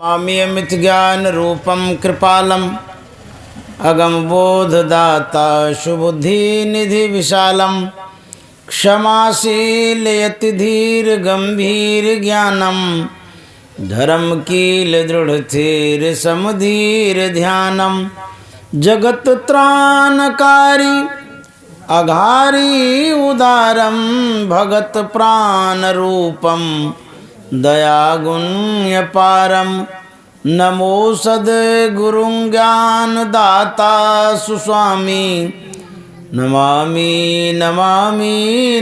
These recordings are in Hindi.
आमि अमित ज्ञान रूपम कृपालम अगम बोधदाता सुबुद्धि निधि विशालम क्षमाशील यति धीर गंभीर ज्ञानम धर्म कील दृढ़ थीर समधीर ध्यानम जगत त्राणकारी अघारी उदारम भगत प्राण रूपम दयागुण्य पारम नमो सद्गुरुं ज्ञान दाता सुस्वामी नमामि नमामि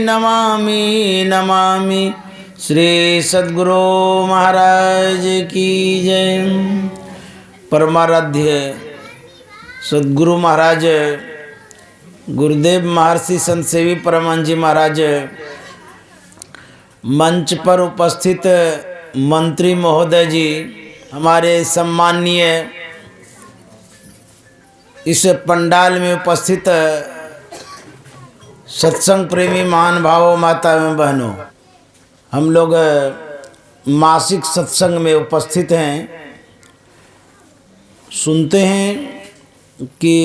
नमामि नमामि। श्री सद्गुरु महाराज की जय। परमाराध्य सद्गुरु महाराज गुरुदेव महर्षि संत सेवी परमानंद जी महाराज, मंच पर उपस्थित मंत्री महोदय जी, हमारे सम्माननीय इस पंडाल में उपस्थित सत्संग प्रेमी महानुभावों, माता एवं बहनों, हम लोग मासिक सत्संग में उपस्थित हैं। सुनते हैं कि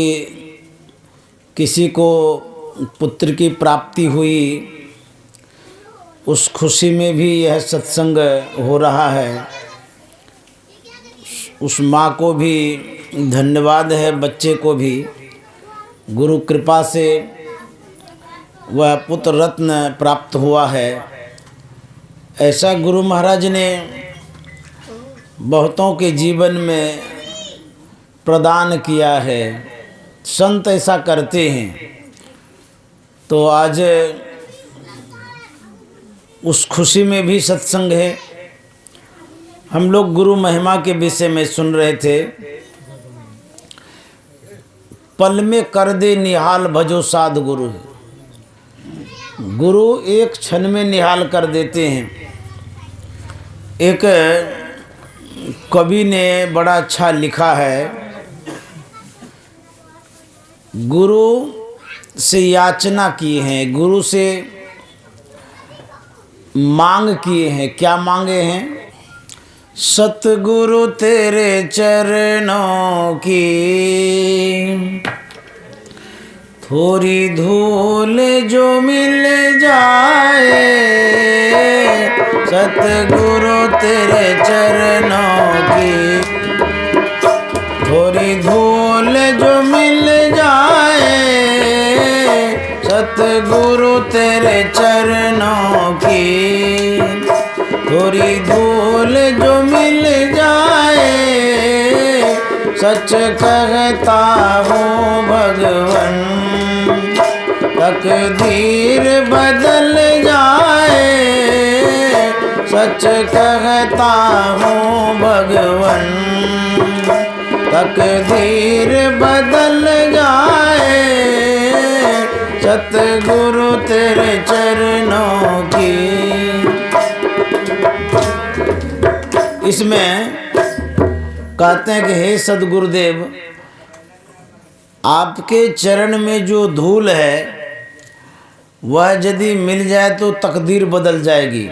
किसी को पुत्र की प्राप्ति हुई, उस खुशी में भी यह सत्संग हो रहा है। उस माँ को भी धन्यवाद है, बच्चे को भी गुरु कृपा से वह पुत्र रत्न प्राप्त हुआ है। ऐसा गुरु महाराज ने बहुतों के जीवन में प्रदान किया है। संत ऐसा करते हैं। तो आज उस खुशी में भी सत्संग है। हम लोग गुरु महिमा के विषय में सुन रहे थे। पल में कर दे निहाल भजो साध गुरु। गुरु एक क्षण में निहाल कर देते हैं। एक कवि ने बड़ा अच्छा लिखा है, गुरु से याचना की है, गुरु से मांग किए हैं। क्या मांगे हैं? सतगुरु तेरे चरणों की थोड़ी धूल जो मिल जाए, सतगुरु तेरे चरणों की थोड़ी धूल जो मिल जाए, सतगुरु तेरे चरणों की थोड़ी धूल जो मिल जाए, सच कहता हूँ भगवन तकदीर बदल जाए, सच कहता हूँ भगवन तकदीर बदल जाए, सतगुरु तेरे चरणों की। इसमें कहते हैं कि हे सद्गुरुदेव, आपके चरण में जो धूल है वह यदि मिल जाए तो तकदीर बदल जाएगी।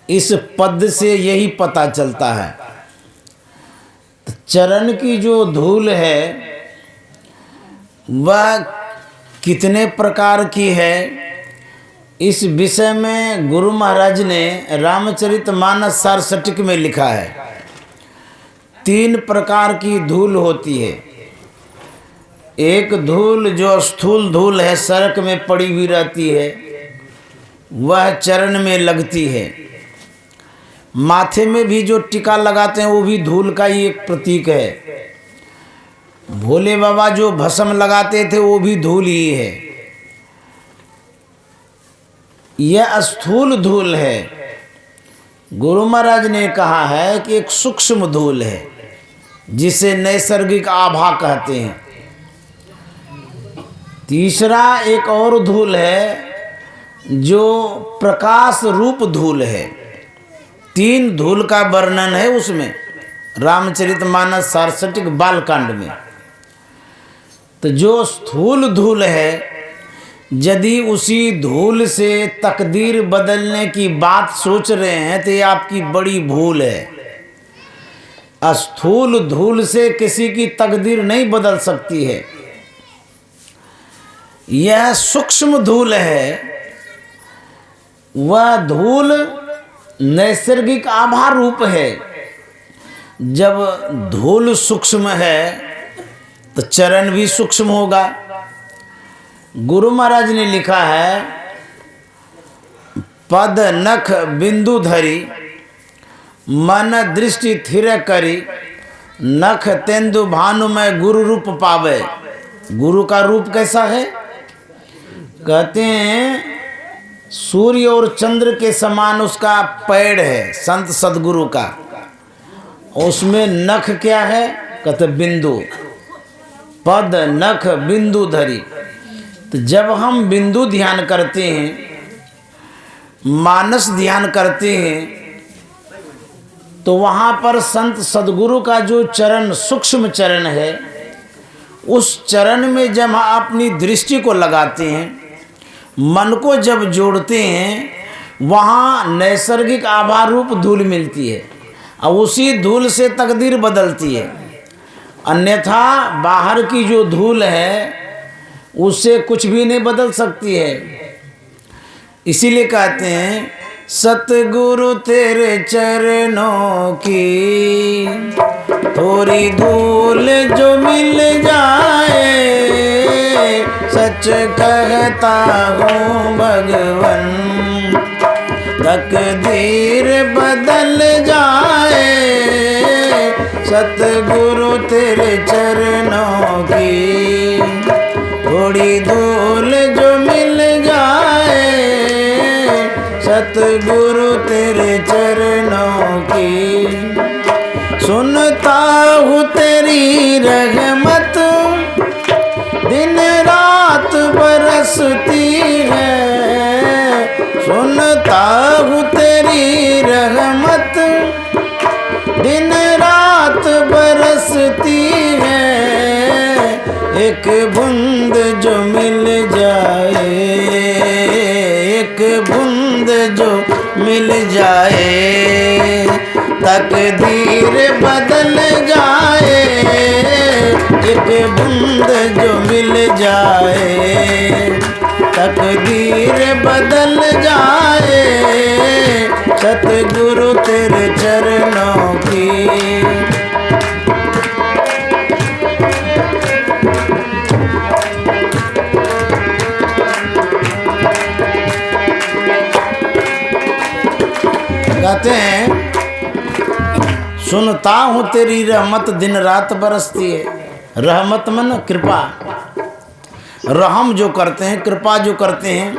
इस पद से यही पता चलता है। चरण की जो धूल है वह कितने प्रकार की है, इस विषय में गुरु महाराज ने रामचरितमानस सारसटिक में लिखा है। 3 प्रकार की धूल होती है। एक धूल जो स्थूल धूल है, सड़क में पड़ी हुई रहती है, वह चरण में लगती है। माथे में भी जो टीका लगाते हैं वो भी धूल का ही एक प्रतीक है। भोले बाबा जो भस्म लगाते थे वो भी धूल ही है। यह स्थूल धूल है। गुरु महाराज ने कहा है कि एक सूक्ष्म धूल है जिसे नैसर्गिक आभा कहते हैं। तीसरा एक और धूल है जो प्रकाश रूप धूल है। 3 धूल का वर्णन है उसमें रामचरितमानस सारसटिक बालकांड में। तो जो स्थूल धूल है, यदि उसी धूल से तकदीर बदलने की बात सोच रहे हैं तो ये आपकी बड़ी भूल है। स्थूल धूल से किसी की तकदीर नहीं बदल सकती है। यह सूक्ष्म धूल है। वह धूल नैसर्गिक आभा रूप है। जब धूल सूक्ष्म है तो चरण भी सूक्ष्म होगा। गुरु महाराज ने लिखा है, पद नख बिंदु धरी, मन दृष्टि थिर करी, नख तेंदु भानु में गुरु रूप पावे। गुरु का रूप कैसा है? कहते हैं सूर्य और चंद्र के समान उसका पैड़ है, संत सदगुरु का। उसमें नख क्या है? कहते बिंदु। पद नख बिंदु धरी। तो जब हम बिंदु ध्यान करते हैं, मानस ध्यान करते हैं, तो वहाँ पर संत सदगुरु का जो चरण सूक्ष्म चरण है, उस चरण में जब हम अपनी दृष्टि को लगाते हैं, मन को जब जोड़ते हैं, वहाँ नैसर्गिक आभा रूप धूल मिलती है और उसी धूल से तकदीर बदलती है। अन्यथा बाहर की जो धूल है उससे कुछ भी नहीं बदल सकती है। इसीलिए कहते हैं सतगुरु तेरे चरणों की थोड़ी धूल जो मिल जाए, सच कहता हूँ भगवन तकदीर बदल जाए। सतगुरु तेरे चरणों की थोड़ी धूल जो मिल जाए, सतगुरु तेरे चरणों की। सुनता हूँ तेरी रहमत दिन रात बरसती है, सुनता हूँ तेरी रहमत दिन रात बरसती है। एक बूंद जो मिल जाए, एक बूंद जो मिल जाए, तकदीर बदल जाए। एक बूंद जो मिल जाए, तकदीर बदल जाए। सतगुरु तेरे चरणों की। कहते हैं सुनता हूँ तेरी रहमत दिन रात बरसती है। रहमत मन कृपा, रहम जो करते हैं, कृपा जो करते हैं,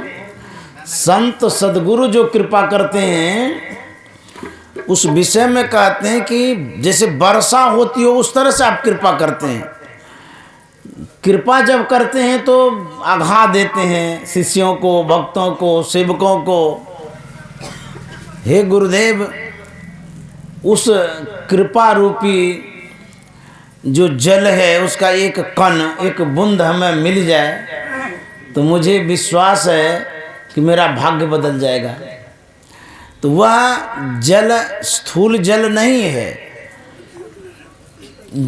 संत सदगुरु जो कृपा करते हैं, उस विषय में कहते हैं कि जैसे वर्षा होती हो उस तरह से आप कृपा करते हैं। कृपा जब करते हैं तो आघा देते हैं शिष्यों को, भक्तों को, सेवकों को। हे गुरुदेव, उस कृपा रूपी जो जल है उसका एक कण, एक बूंद हमें मिल जाए तो मुझे विश्वास है कि मेरा भाग्य बदल जाएगा। तो वह जल स्थूल जल नहीं है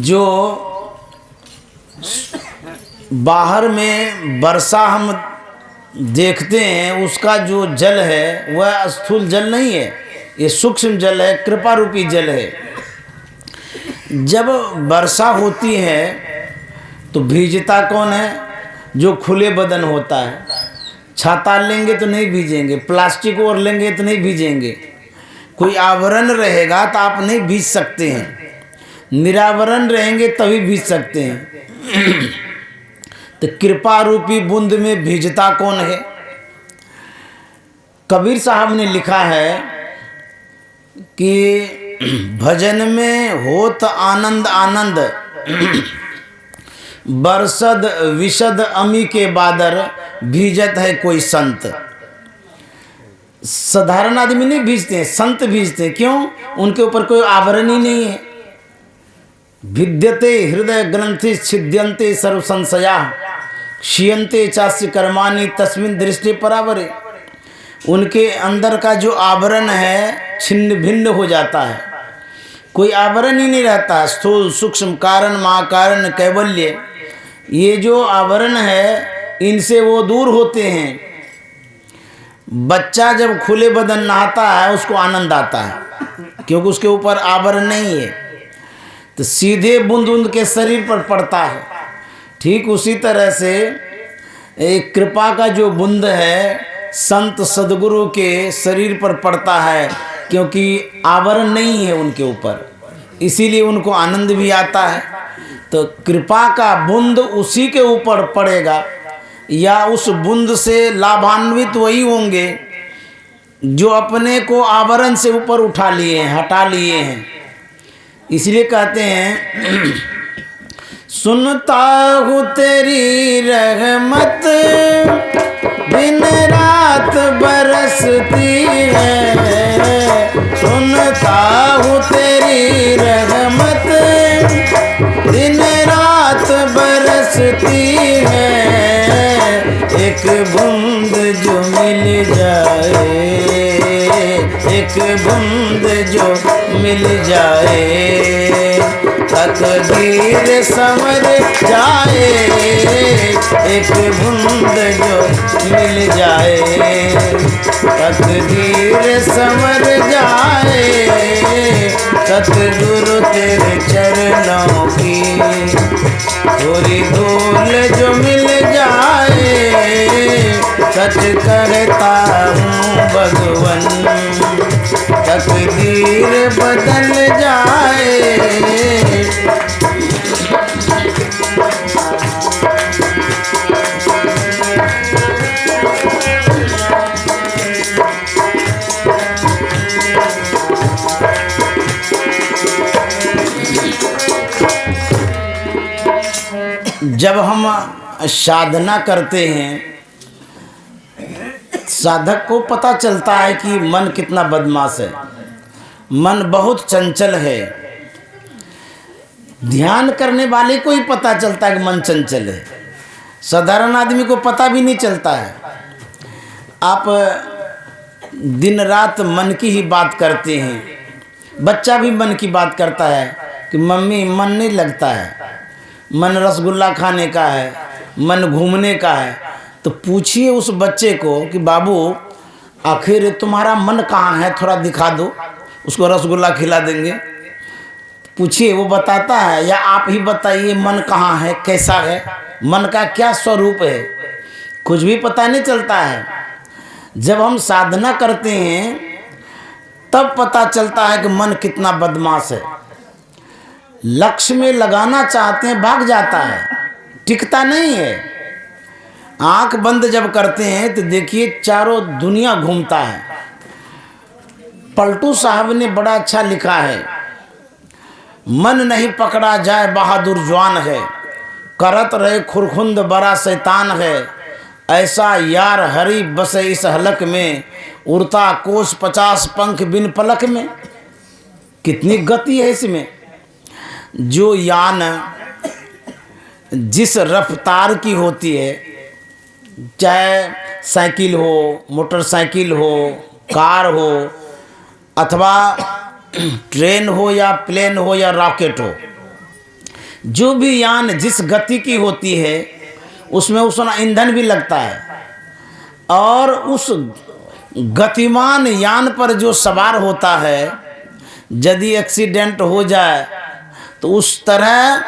जो बाहर में वर्षा हम देखते हैं, उसका जो जल है वह स्थूल जल नहीं है, ये सूक्ष्म जल है, कृपा रूपी जल है। जब वर्षा होती है तो भीजता कौन है? जो खुले बदन होता है। छाता लेंगे तो नहीं भीजेंगे, प्लास्टिक और लेंगे तो नहीं भीजेंगे। कोई आवरण रहेगा तो आप नहीं भीज सकते हैं, निरावरण रहेंगे तभी भीज सकते हैं। तो कृपा रूपी बूंद में भीजता कौन है? कबीर साहब ने लिखा है कि भजन में होत आनंद आनंद, बरसद विशद अमी के बादर, भीजत है कोई संत। साधारण आदमी नहीं भीजते हैं, संत भीजते हैं। क्यों? उनके ऊपर कोई आवरण ही नहीं है। भिद्यते हृदय ग्रंथि छिद्यंते सर्व संशया, क्षीयंते चास्य कर्माणि तस्मिन् दृष्टि परावरे। उनके अंदर का जो आवरण है छिन्न भिन्न हो जाता है। कोई आवरण ही नहीं रहता। स्थूल सूक्ष्म कारण महाकारण कैवल्य, ये जो आवरण है इनसे वो दूर होते हैं। बच्चा जब खुले बदन नहाता है उसको आनंद आता है क्योंकि उसके ऊपर आवरण नहीं है, तो सीधे बूंद बूंद के शरीर पर पड़ता है। ठीक उसी तरह से एक कृपा का जो बूंद है संत सदगुरु के शरीर पर पड़ता है क्योंकि आवरण नहीं है उनके ऊपर, इसीलिए उनको आनंद भी आता है। तो कृपा का बूंद उसी के ऊपर पड़ेगा या उस बूंद से लाभान्वित वही होंगे जो अपने को आवरण से ऊपर उठा लिए हैं, हटा लिए हैं। इसलिए कहते हैं सुनता हूँ तेरी रहमत दिन रात बरसती है, सुनता हूँ तेरी रहमत दिन रात बरसती है। एक बूंद जो मिल जाए, एक बूंद जो मिल जाए, तकदीर संवर जाए। एक बूंद जो मिल जाए, तकदीर संवर जाए। सतगुरु तेरे चरणों की थोड़ी धूल जो मिल जाए, सच कहता हूँ भगवन तकदीर बदल जाए। जब हम साधना करते हैं, साधक को पता चलता है कि मन कितना बदमाश है, मन बहुत चंचल है। ध्यान करने वाले को ही पता चलता है कि मन चंचल है, साधारण आदमी को पता भी नहीं चलता है। आप दिन रात मन की ही बात करते हैं, बच्चा भी मन की बात करता है कि मम्मी मन नहीं लगता है, मन रसगुल्ला खाने का है, मन घूमने का है। तो पूछिए उस बच्चे को कि बाबू आखिर तुम्हारा मन कहाँ है, थोड़ा दिखा दो, उसको रसगुल्ला खिला देंगे। पूछिए, वो बताता है या आप ही बताइए मन कहाँ है, कैसा है, मन का क्या स्वरूप है, कुछ भी पता नहीं चलता है। जब हम साधना करते हैं तब पता चलता है कि मन कितना बदमाश है। लक्ष्य में लगाना चाहते हैं, भाग जाता है, टिकता नहीं है। आंख बंद जब करते हैं तो देखिए चारों दुनिया घूमता है। पलटू साहब ने बड़ा अच्छा लिखा है, मन नहीं पकड़ा जाए बहादुर जवान है, करत रहे खुरखुंद बड़ा शैतान है, ऐसा यार हरी बसे इस हलक में, उड़ता कोस 50 पंख बिन पलक में। कितनी गति है इसमें। जो यान जिस रफ्तार की होती है, चाहे साइकिल हो, मोटरसाइकिल हो, कार हो, अथवा ट्रेन हो या प्लेन हो या रॉकेट हो, जो भी यान जिस गति की होती है उसमें उसका ईंधन भी लगता है। और उस गतिमान यान पर जो सवार होता है, यदि एक्सीडेंट हो जाए तो उस तरह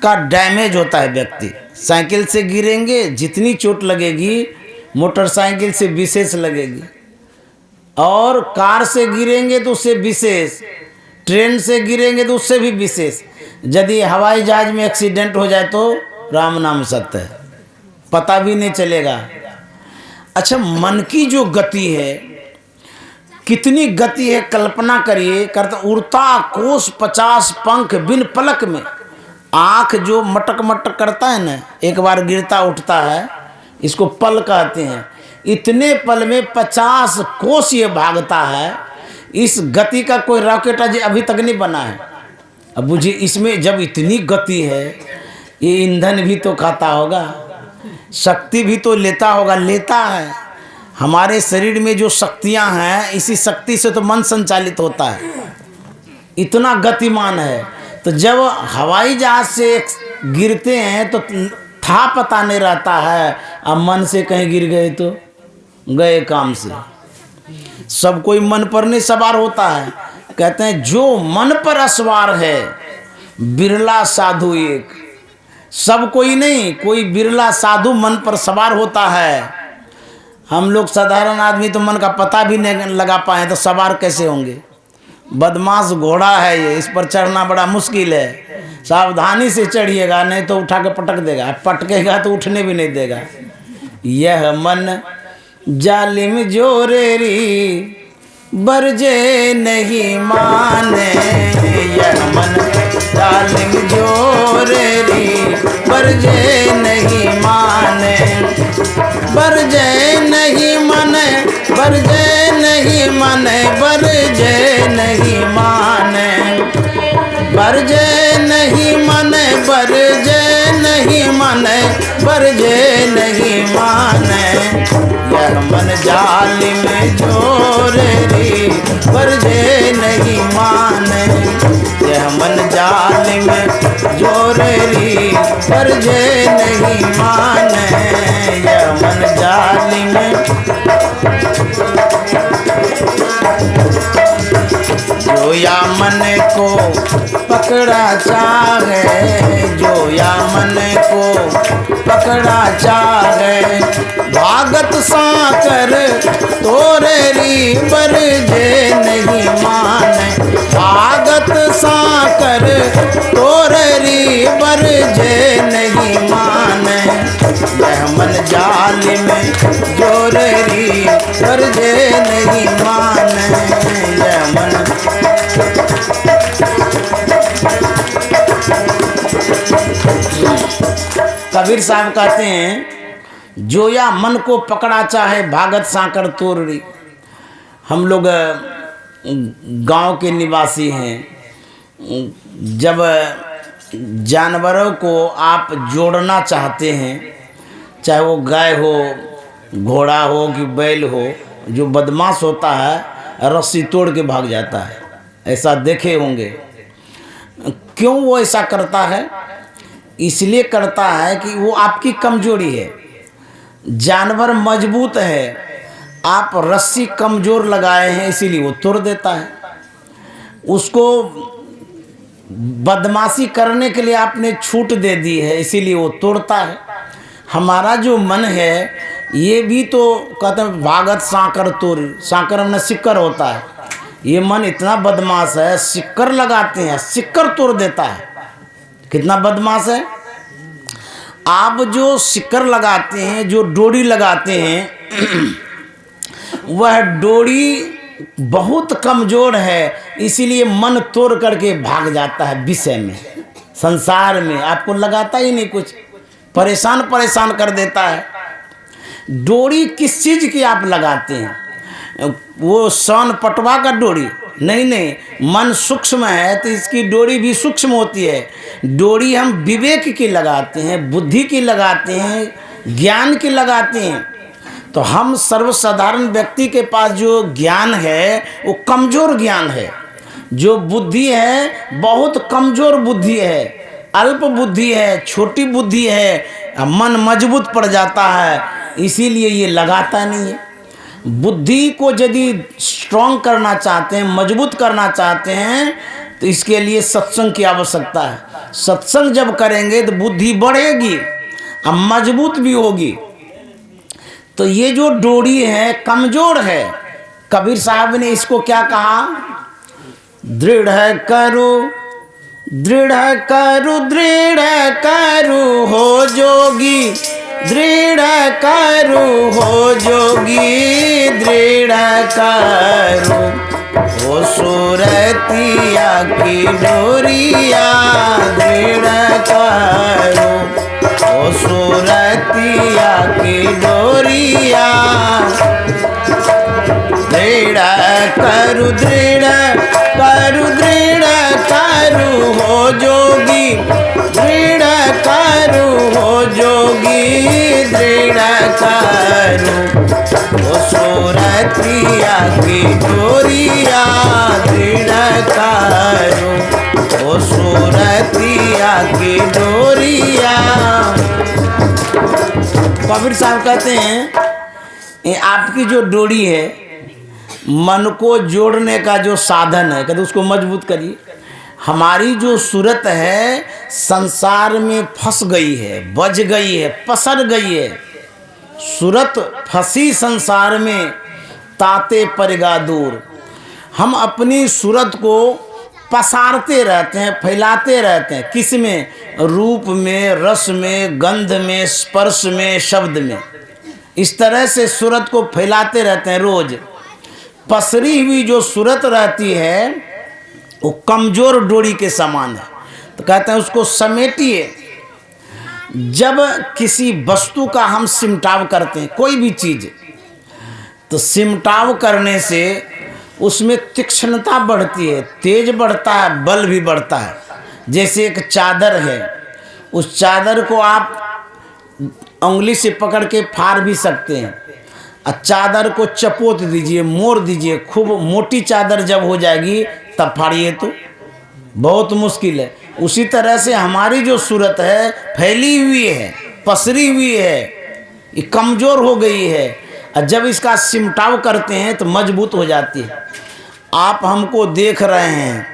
का डैमेज होता है व्यक्ति। साइकिल से गिरेंगे जितनी चोट लगेगी, मोटरसाइकिल से विशेष लगेगी, और कार से गिरेंगे तो उससे विशेष, ट्रेन से गिरेंगे तो उससे भी विशेष। यदि हवाई जहाज में एक्सीडेंट हो जाए तो राम नाम सत्य है, पता भी नहीं चलेगा। अच्छा, मन की जो गति है, कितनी गति है कल्पना करिए। करता उड़ता कोस 50 पंख बिन पलक में। आँख जो मटक मटक करता है ना, एक बार गिरता उठता है, इसको पल कहते हैं। इतने पल में 50 कोस ये भागता है। इस गति का कोई रॉकेट अभी तक नहीं बना है। अब बुझिए, इसमें जब इतनी गति है, ये ईंधन भी तो खाता होगा, शक्ति भी तो लेता होगा, लेता है। हमारे शरीर में जो शक्तियां हैं, इसी शक्ति से तो मन संचालित होता है। इतना गतिमान है। तो जब हवाई जहाज से गिरते हैं तो था पता नहीं रहता है, अब मन से कहीं गिर गए तो गए काम से। सब कोई मन पर नहीं सवार होता है। कहते हैं जो मन पर असवार है बिरला साधु एक। सब कोई नहीं, कोई बिरला साधु मन पर सवार होता है। हम लोग साधारण आदमी तो मन का पता भी नहीं लगा पाए तो सवार कैसे होंगे। बदमाश घोड़ा है ये, इस पर चढ़ना बड़ा मुश्किल है। सावधानी से चढ़िएगा, नहीं तो उठा के पटक देगा, पटकेगा तो उठने भी नहीं देगा। यह मन जालिम जोरेरी बरजे नहीं माने, यह मन जालिम जोरेरी बरजे नहीं माने, बरजे नहीं माने, बरजे नहीं माने, बरजे नहीं माने, बरजे नहीं माने, बरजे नहीं माने, बरजे नहीं माने। यह मन जालिम जोरेरी बरजे नहीं माने, यह मन जालिम जोरेरी बरजे नहीं माने, यह मन जालिम। जो या मन को पकड़ा चाहे, जो या मन को पकड़ा चाहे, भागत साकर तोरेरी बरजे नहीं माने, भागत साकर तोरेरी बरजे नहीं माने। यह मन जालिम जोरेरी बरजे नहीं माने, यह मन। कबीर साहब कहते हैं जो या मन को पकड़ा चाहे भागत साकर तोरड़ी। हम लोग गांव के निवासी हैं। जब जानवरों को आप जोड़ना चाहते हैं, चाहे वो गाय हो, घोड़ा हो कि बैल हो, जो बदमाश होता है रस्सी तोड़ के भाग जाता है। ऐसा देखे होंगे। क्यों वो ऐसा करता है? इसलिए करता है कि वो आपकी कमजोरी है। जानवर मजबूत है, आप रस्सी कमजोर लगाए हैं इसीलिए वो तोड़ देता है। उसको बदमाशी करने के लिए आपने छूट दे दी है इसीलिए वो तोड़ता है। हमारा जो मन है ये भी तो कहते हैं भागत साकर तोड़, साकर हमने सिक्कर होता है। ये मन इतना बदमाश है, सिक्कर लगाते हैं सिक्कर तोड़ देता है। कितना बदमाश है। आप जो सिक्कर लगाते हैं, जो डोरी लगाते हैं वह डोरी बहुत कमज़ोर है, इसीलिए मन तोड़ करके भाग जाता है विषय में, संसार में। आपको लगाता ही नहीं कुछ, परेशान परेशान कर देता है। डोरी किस चीज़ की आप लगाते हैं? वो सन पटवा का डोरी नहीं, नहीं। मन सूक्ष्म है तो इसकी डोरी भी सूक्ष्म होती है। डोरी हम विवेक की लगाते हैं, बुद्धि की लगाते हैं, ज्ञान की लगाते हैं। तो हम सर्वसाधारण व्यक्ति के पास जो ज्ञान है वो कमज़ोर ज्ञान है। जो बुद्धि है बहुत कमज़ोर बुद्धि है, अल्प बुद्धि है, छोटी बुद्धि है। मन मजबूत पड़ जाता है, इसीलिए ये लगाता नहीं है। बुद्धि को यदि स्ट्रॉन्ग करना चाहते हैं, मजबूत करना चाहते हैं, तो इसके लिए सत्संग की आवश्यकता है। सत्संग जब करेंगे तो बुद्धि बढ़ेगी और मजबूत भी होगी। तो ये जो डोरी है कमज़ोर है। कबीर साहब ने इसको क्या कहा? दृढ़ करो, दृढ़ करो, दृढ़ करो हो जोगी, दृढ़ करो हो जोगी, दृढ़ करो हो सुरतिया की डोरिया, दृढ़ करो हो सुरतिया की डोरिया, दृढ़ करो, दृढ़ करो, दृढ़ करो हो जोगी, दृढ़ करो हो जोगी, दृढ़ करो हो सुरतिया की डोरिया, दृढ़ करो। ओ सूरतिया की डोरिया। कबीर साहब कहते हैं ये आपकी जो डोरी है, मन को जोड़ने का जो साधन है, कहते उसको मजबूत करिए। हमारी जो सूरत है संसार में फंस गई है, बज गई है, पसर गई है। सूरत फंसी संसार में, ताते परेगा दूर। हम अपनी सूरत को पसारते रहते हैं, फैलाते रहते हैं। किस में? रूप में, रस में, गंध में, स्पर्श में, शब्द में। इस तरह से सूरत को फैलाते रहते हैं रोज। पसरी हुई जो सूरत रहती है वो कमजोर डोरी के समान है। तो कहते हैं उसको समेटिए। जब किसी वस्तु का हम सिमटाव करते हैं, कोई भी चीज़, तो सिमटाव करने से उसमें तीक्ष्णता बढ़ती है, तेज बढ़ता है, बल भी बढ़ता है। जैसे एक चादर है, उस चादर को आप उंगली से पकड़ के फाड़ भी सकते हैं। और चादर को चपोत दीजिए, मोड़ दीजिए। खूब मोटी चादर जब हो जाएगी तब फाड़िए तो बहुत मुश्किल है। उसी तरह से हमारी जो सूरत है फैली हुई है, पसरी हुई है, ये कमज़ोर हो गई है। और जब इसका सिमटाव करते हैं तो मजबूत हो जाती है। आप हमको देख रहे हैं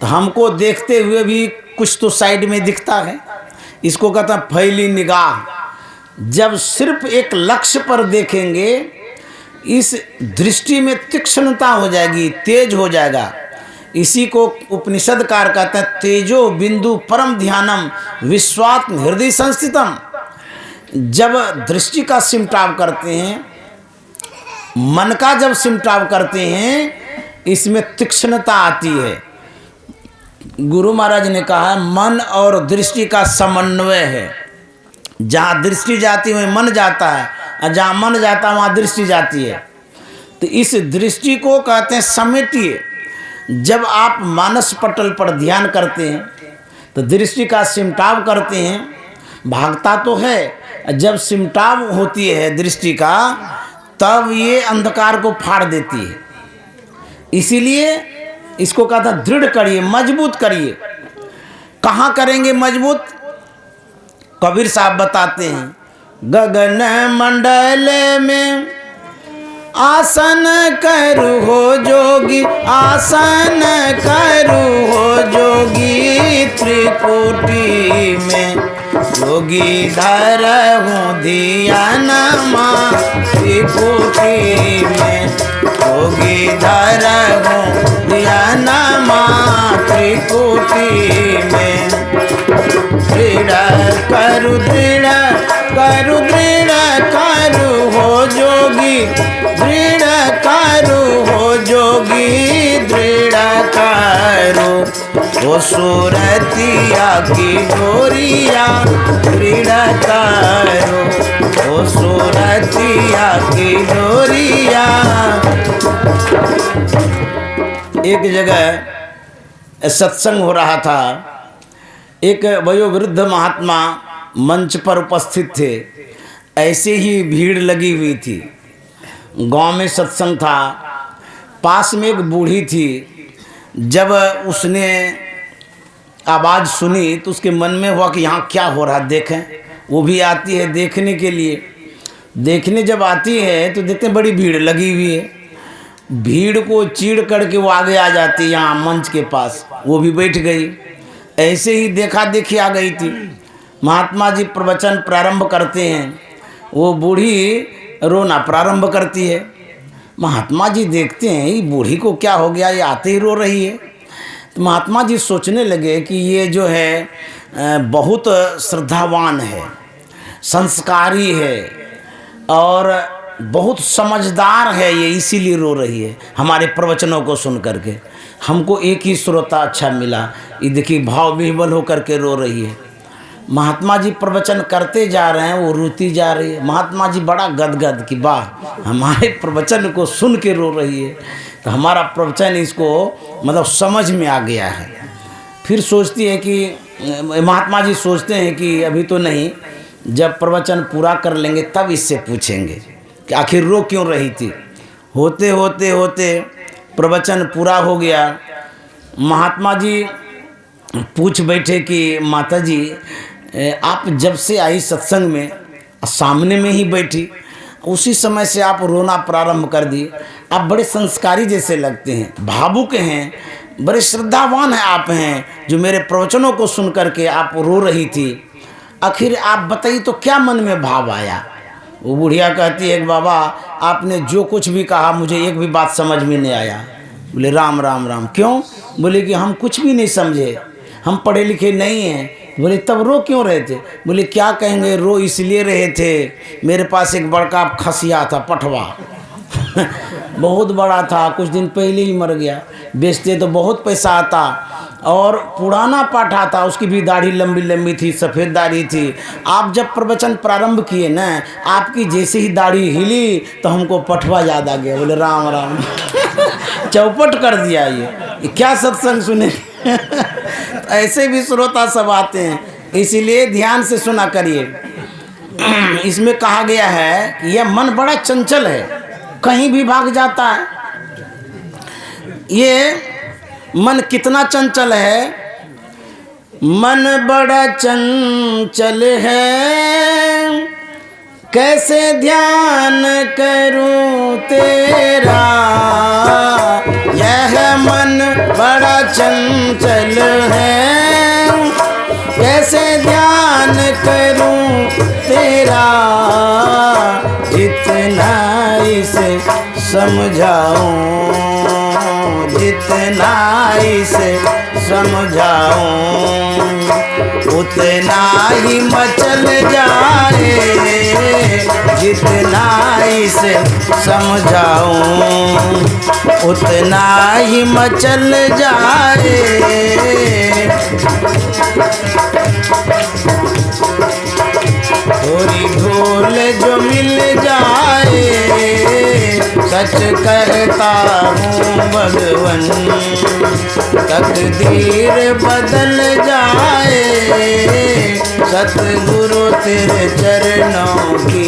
तो हमको देखते हुए भी कुछ तो साइड में दिखता है। इसको कहता है फैली निगाह। जब सिर्फ एक लक्ष्य पर देखेंगे, इस दृष्टि में तीक्ष्णता हो जाएगी, तेज हो जाएगा। इसी को उपनिषदकार कहते हैं तेजो बिंदु परम ध्यानम विश्वात्म हृदय संस्थितम। जब दृष्टि का सिमटाव करते हैं, मन का जब सिमटाव करते हैं, इसमें तीक्ष्णता आती है। गुरु महाराज ने कहा मन और दृष्टि का समन्वय है। जहाँ दृष्टि जाती है वहीं मन जाता है, और जहाँ मन जाता है वहाँ दृष्टि जाती है। तो इस दृष्टि को कहते हैं समेटिए। जब आप मानस पटल पर ध्यान करते हैं तो दृष्टि का सिमटाव करते हैं, भागता तो है। जब सिमटाव होती है दृष्टि का, तब ये अंधकार को फाड़ देती है। इसीलिए इसको कहता दृढ़ करिए, मजबूत करिए। कहाँ करेंगे मजबूत? कबीर साहब बताते हैं गगन मंडल में आसन करू हो जोगी, आसन करू हो जोगी। त्रिकुटी में जोगी धरहूँ ध्यान माँ, त्रिकुटी में जोगी धरहूँ ध्यान माँ, त्रिकुटी में। दृढ़ करू, दृढ़ करू, दृढ़ करू हो जोगी, दृढ़ करू हो जोगी, दृढ़ करू वो सूरतिया की डोरिया, दृढ़ करू वो सूरतिया की डोरिया। एक जगह सत्संग हो रहा था। एक वयोवृद्ध महात्मा मंच पर उपस्थित थे। ऐसे ही भीड़ लगी हुई थी। गांव में सत्संग था। पास में एक बूढ़ी थी। जब उसने आवाज़ सुनी तो उसके मन में हुआ कि यहाँ क्या हो रहा देखें। वो भी आती है देखने के लिए। देखने जब आती है तो देखते बड़ी भीड़ लगी हुई है। भीड़ को चीड़ करके वो आगे आ जाती है यहाँ मंच के पास। वो भी बैठ गई। ऐसे ही देखा देखी आ गई थी। महात्मा जी प्रवचन प्रारंभ करते हैं। वो बूढ़ी रोना प्रारंभ करती है। महात्मा जी देखते हैं ये बूढ़ी को क्या हो गया, ये आते ही रो रही है। तो महात्मा जी सोचने लगे कि ये जो है बहुत श्रद्धावान है, संस्कारी है और बहुत समझदार है, ये इसीलिए रो रही है हमारे प्रवचनों को सुन करके। हमको एक ही श्रोता अच्छा मिला, ये देखिए भाव विह्वल होकर के रो रही है। महात्मा जी प्रवचन करते जा रहे हैं, वो रोती जा रही है। महात्मा जी बड़ा गदगद कि वाह हमारे प्रवचन को सुन के रो रही है, तो हमारा प्रवचन इसको मतलब समझ में आ गया है। फिर सोचती है कि महात्मा जी सोचते हैं कि अभी तो नहीं, जब प्रवचन पूरा कर लेंगे तब इससे पूछेंगे कि आखिर रो क्यों रही थी। होते होते होते प्रवचन पूरा हो गया। महात्मा जी पूछ बैठे कि माता जी आप जब से आई सत्संग में, सामने में ही बैठी, उसी समय से आप रोना प्रारंभ कर दिए। आप बड़े संस्कारी जैसे लगते हैं, भावुक हैं, बड़े श्रद्धावान हैं आप हैं, जो मेरे प्रवचनों को सुन करके आप रो रही थी। आखिर आप बताइए तो क्या मन में भाव आया? वो बुढ़िया कहती है कि बाबा आपने जो कुछ भी कहा मुझे एक भी बात समझ में नहीं आया। बोले राम राम राम। क्यों? बोले कि हम कुछ भी नहीं समझे, हम पढ़े लिखे नहीं हैं। बोले तब रो क्यों रहे थे? बोले क्या कहेंगे, रो इसलिए रहे थे, मेरे पास एक बड़का खसिया था, पठवा बहुत बड़ा था, कुछ दिन पहले ही मर गया, बेचते तो बहुत पैसा आता। और पुराना पाठा था, उसकी भी दाढ़ी लंबी लंबी थी, सफ़ेद दाढ़ी थी। आप जब प्रवचन प्रारंभ किए ना, आपकी जैसे ही दाढ़ी हिली तो हमको पठवा याद आ गया। बोले राम राम चौपट कर दिया ये क्या सत्संग सुने ऐसे भी श्रोता सब आते हैं, इसीलिए ध्यान से सुना करिए। इसमें कहा गया है कि यह मन बड़ा चंचल है, कहीं भी भाग जाता है। ये मन कितना चंचल है, मन बड़ा चंचल है, कैसे ध्यान करूं तेरा, यह मन बड़ा चंचल है, कैसे ध्यान करूं तेरा, जितना इसे समझाऊं, जितना इसे समझाऊं, उतना ही मचल जाए, जितना इसे समझाऊं, उतना ही मचल जाए। थोड़ी धूल जो मिल जाए, सच कहता हूँ भगवन, तकदीर बदल जाए, सतगुरु तेरे चरणों की।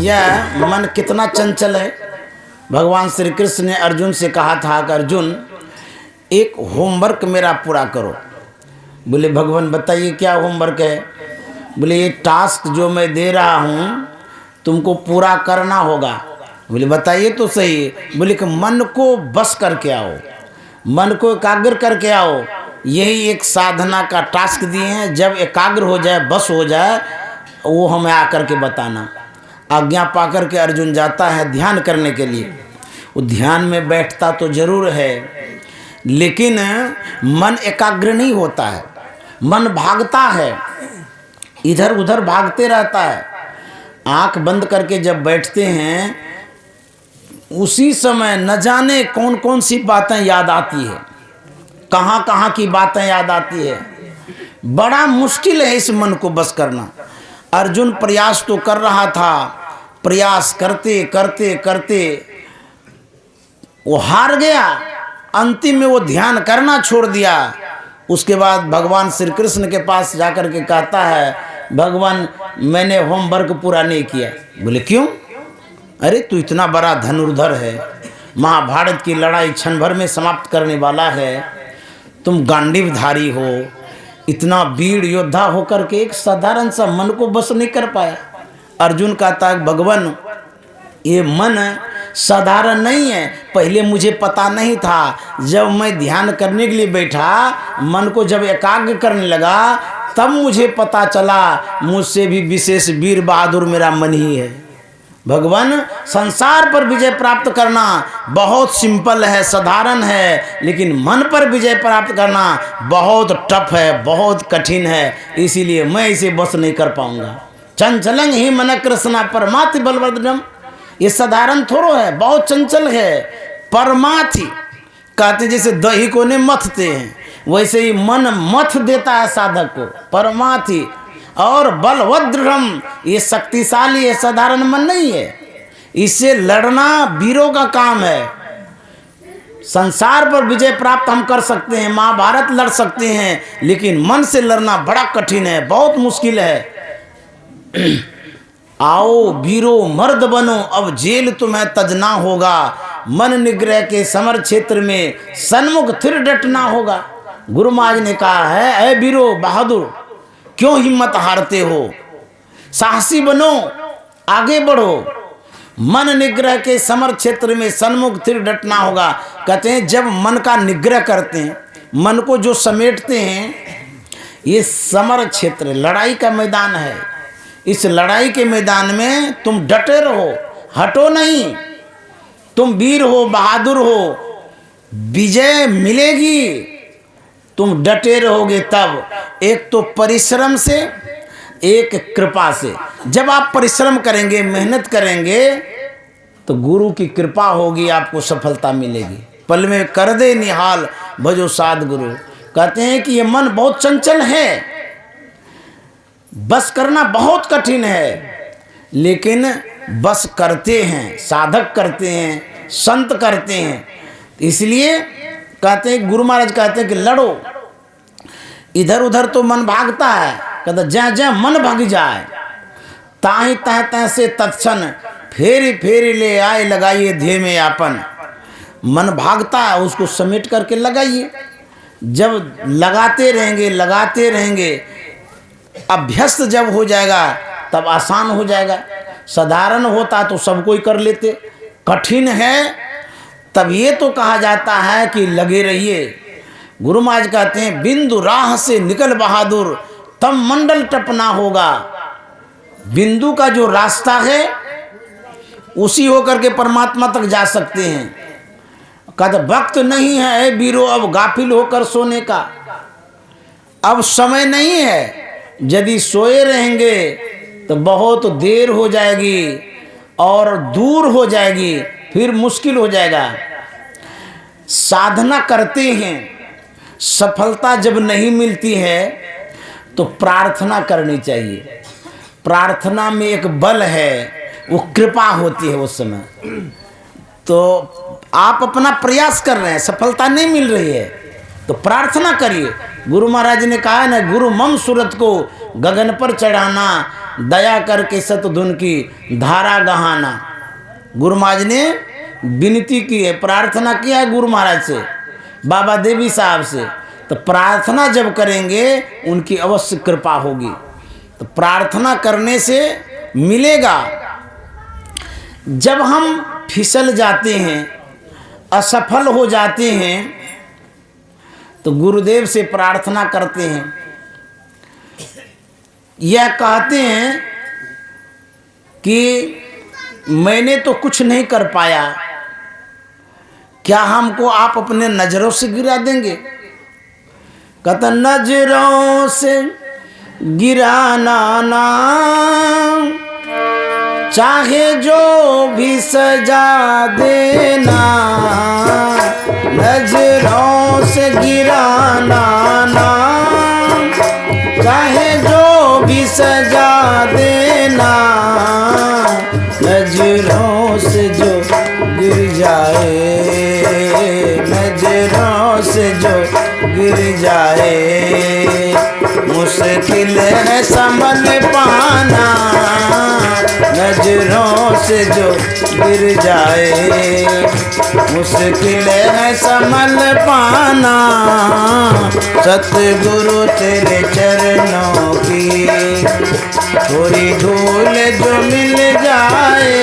यह मन कितना चंचल है। भगवान श्री कृष्ण ने अर्जुन से कहा था कि अर्जुन एक होमवर्क मेरा पूरा करो। बोले भगवान बताइए क्या होमवर्क है? बोले ये टास्क जो मैं दे रहा हूँ तुमको पूरा करना होगा। बोले बताइए तो सही। बोले कि मन को बस करके आओ, मन को एकाग्र करके आओ, यही एक साधना का टास्क दिए हैं। जब एकाग्र हो जाए, बस हो जाए, वो हमें आकर के बताना। आज्ञा पाकर के अर्जुन जाता है ध्यान करने के लिए। वो ध्यान में बैठता तो जरूर है, लेकिन मन एकाग्र नहीं होता है, मन भागता है, इधर उधर भागते रहता है। आंख बंद करके जब बैठते हैं, उसी समय न जाने कौन कौन सी बातें याद आती है, कहाँ कहाँ की बातें याद आती है। बड़ा मुश्किल है इस मन को बस करना। अर्जुन प्रयास तो कर रहा था, प्रयास करते करते करते वो हार गया। अंतिम में वो ध्यान करना छोड़ दिया। उसके बाद भगवान श्री कृष्ण के पास जाकर के कहता है, भगवान मैंने होमवर्क पूरा नहीं किया। बोले क्यों? अरे तू इतना बड़ा धनुर्धर है, महाभारत की लड़ाई क्षण भर में समाप्त करने वाला है, तुम गांडीवधारी हो, इतना वीर योद्धा होकर के एक साधारण सा मन को बस नहीं कर पाया। अर्जुन कहता है भगवान ये मन साधारण नहीं है, पहले मुझे पता नहीं था। जब मैं ध्यान करने के लिए बैठा, मन को जब एकाग्र करने लगा, तब मुझे पता चला मुझसे भी विशेष वीर बहादुर मेरा मन ही है। भगवान संसार पर विजय प्राप्त करना बहुत सिंपल है, साधारण है, लेकिन मन पर विजय प्राप्त करना बहुत टफ है, बहुत कठिन है। इसीलिए मैं इसे बस नहीं कर पाऊंगा। चंचलं ही मन कृष्णा परमाति बलवर्धनम, ये साधारण थोड़ो है, बहुत चंचल है। परमाथि कहते जैसे दही को ने मथते हैं, वैसे ही मन मथ देता है साधक को, परमाथि। और बलवद्रम, ये शक्तिशाली है, साधारण मन नहीं है। इससे लड़ना वीरों का काम है। संसार पर विजय प्राप्त हम कर सकते हैं, महाभारत लड़ सकते हैं, लेकिन मन से लड़ना बड़ा कठिन है, बहुत मुश्किल है। आओ वीरो मर्द बनो, अब जेल तुम्हें तजना होगा। मन निग्रह के समर क्षेत्र में सन्मुख थिर डटना होगा। गुरु महाराज ने कहा है, ऐ वीरो बहादुर, क्यों हिम्मत हारते हो? साहसी बनो, आगे बढ़ो। मन निग्रह के समर क्षेत्र में सन्मुख थिर डटना होगा। कहते हैं जब मन का निग्रह करते हैं, मन को जो समेटते हैं, ये समर क्षेत्र लड़ाई का मैदान है। इस लड़ाई के मैदान में तुम डटे रहो, हटो नहीं। तुम वीर हो, बहादुर हो, विजय मिलेगी। तुम डटे रहोगे तब, एक तो परिश्रम से, एक कृपा से। जब आप परिश्रम करेंगे, मेहनत करेंगे, तो गुरु की कृपा होगी, आपको सफलता मिलेगी। पल में कर दे निहाल भजो साध गुरु। कहते हैं कि ये मन बहुत चंचल है, बस करना बहुत कठिन है, लेकिन बस करते हैं, साधक करते हैं, संत करते हैं। इसलिए कहते हैं, गुरु महाराज कहते हैं कि लड़ो। इधर उधर तो मन भागता है, कहते जय जय मन भाग जाए, ताहि तह तह से तत्क्षण फेरी फेरी ले आए लगाइए ध्येय में आपन। मन भागता है, उसको समेट करके लगाइए। जब लगाते रहेंगे, अभ्यस्त जब हो जाएगा तब आसान हो जाएगा। साधारण होता तो सब कोई कर लेते, कठिन है तब ये तो कहा जाता है कि लगे रहिए। गुरु महाराज कहते हैं, बिंदु राह से निकल बहादुर, तब मंडल टपना होगा। बिंदु का जो रास्ता है, उसी होकर के परमात्मा तक जा सकते हैं। कहते वक्त नहीं है वीरो अब गाफिल होकर सोने का। अब समय नहीं है, यदि सोए रहेंगे तो बहुत देर हो जाएगी और दूर हो जाएगी, फिर मुश्किल हो जाएगा। साधना करते हैं, सफलता जब नहीं मिलती है तो प्रार्थना करनी चाहिए। प्रार्थना में एक बल है, वो कृपा होती है उस समय। तो आप अपना प्रयास कर रहे हैं, सफलता नहीं मिल रही है तो प्रार्थना करिए। गुरु महाराज ने कहा है ना, गुरु मम सूरत को गगन पर चढ़ाना, दया करके सतधुन की धारा गहाना। गुरु महाराज ने विनती की है, प्रार्थना किया है गुरु महाराज से, बाबा देवी साहब से। तो प्रार्थना जब करेंगे उनकी अवश्य कृपा होगी। तो प्रार्थना करने से मिलेगा। जब हम फिसल जाते हैं, असफल हो जाते हैं, तो गुरुदेव से प्रार्थना करते हैं। यह कहते हैं कि मैंने तो कुछ नहीं कर पाया, क्या हमको आप अपने नजरों से गिरा देंगे? कहता नजरों से गिराना ना, चाहे जो भी सजा देना। नजरों से गिराना ना, चाहे जो भी सजा देना। नजरों से जो गिर जाए, नजरों से जो गिर जाए, मुश्किल है संभल पाना। नजरों से जो गिर जाए, मुश्किल है संभल पाना। सतगुरु तेरे चरणों की थोड़ी धूल जो मिल जाए,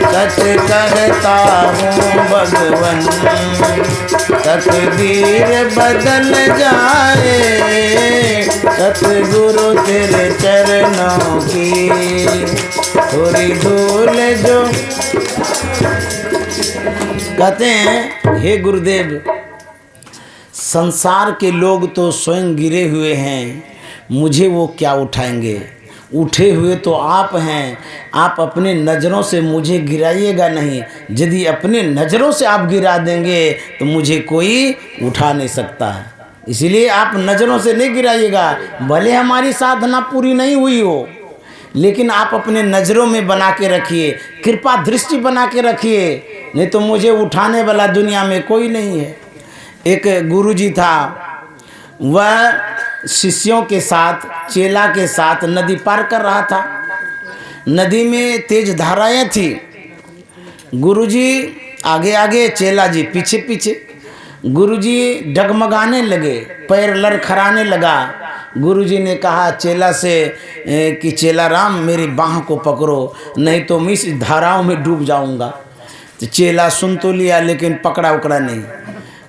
सच कहता हूँ भगवन, तकदीर बदल जाए। सतगुरु तेरे चरणों की थोड़ी धूल जो। कहते हैं, हे गुरुदेव, संसार के लोग तो स्वयं गिरे हुए हैं, मुझे वो क्या उठाएंगे? उठे हुए तो आप हैं। आप अपने नज़रों से मुझे गिराइएगा नहीं। यदि अपने नज़रों से आप गिरा देंगे तो मुझे कोई उठा नहीं सकता है। इसीलिए आप नज़रों से नहीं गिराइएगा। भले हमारी साधना पूरी नहीं हुई हो, लेकिन आप अपने नज़रों में बना के रखिए, कृपा दृष्टि बना के रखिए, नहीं तो मुझे उठाने वाला दुनिया में कोई नहीं है। एक गुरुजी था, वह शिष्यों के साथ, चेला के साथ नदी पार कर रहा था। नदी में तेज धाराएं थी। गुरुजी आगे आगे, चेला जी पीछे पीछे। गुरुजी डगमगाने लगे, पैर लड़खड़ाने लगा। गुरुजी ने कहा चेला से कि चेला राम मेरी बाह को पकड़ो, नहीं तो मैं इस धाराओं में डूब जाऊंगा। तो चेला सुन तो लिया लेकिन पकड़ा उकड़ा नहीं।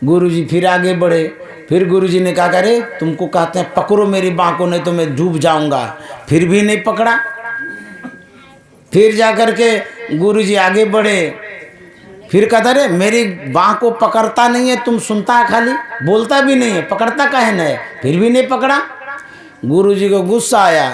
गुरुजी फिर आगे बढ़े। फिर गुरुजी ने कहा अरे तुमको कहते हैं पकड़ो मेरी बाह को, नहीं तो मैं डूब जाऊंगा। फिर भी नहीं पकड़ा। फिर जाकर के गुरुजी आगे बढ़े। फिर कहता अरे मेरी बाह को पकड़ता नहीं है, तुम सुनता है खाली, बोलता भी नहीं है, पकड़ता काहे नहीं है? फिर भी नहीं पकड़ा। गुरुजी को गुस्सा आया,